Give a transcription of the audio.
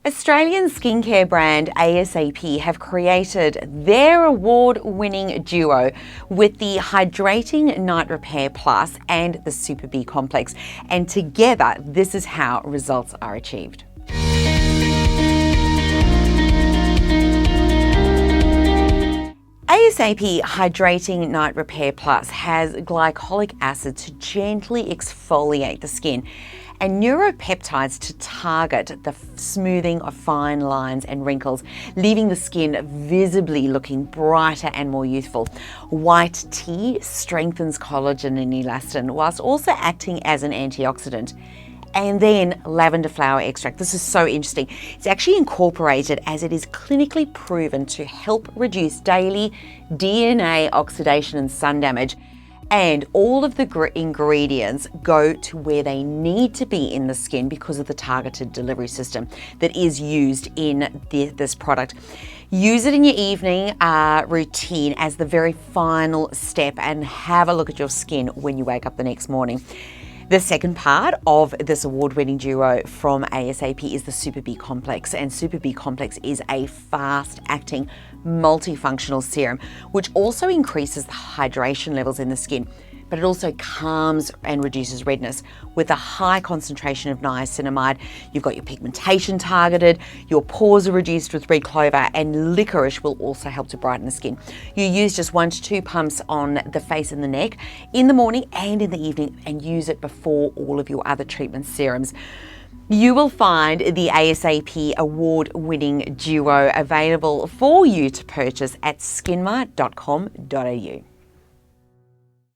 Australian skincare brand ASAP have created their award-winning duo with the Hydrating Night Repair Plus and the Super B Complex, and together this is how results are achieved. ASAP Hydrating Night Repair Plus has glycolic acid to gently exfoliate the skin and neuropeptides to target the smoothing of fine lines and wrinkles, leaving the skin visibly looking brighter and more youthful. White tea strengthens collagen and elastin whilst also acting as an antioxidant. And then lavender flower extract. This is so interesting. It's actually incorporated as it is clinically proven to help reduce daily DNA oxidation and sun damage. And all of the ingredients go to where they need to be in the skin because of the targeted delivery system that is used in this product. Use it in your evening routine as the very final step and have a look at your skin when you wake up the next morning. The second part of this award-winning duo from ASAP is the Super B Complex, and Super B Complex is a fast-acting multifunctional serum which also increases the hydration levels in the skin, but it also calms and reduces redness. With a high concentration of niacinamide, you've got your pigmentation targeted, your pores are reduced with red clover, and licorice will also help to brighten the skin. You use just 1 to 2 pumps on the face and the neck in the morning and in the evening, and use it before all of your other treatment serums. You will find the ASAP award-winning duo available for you to purchase at skinmart.com.au.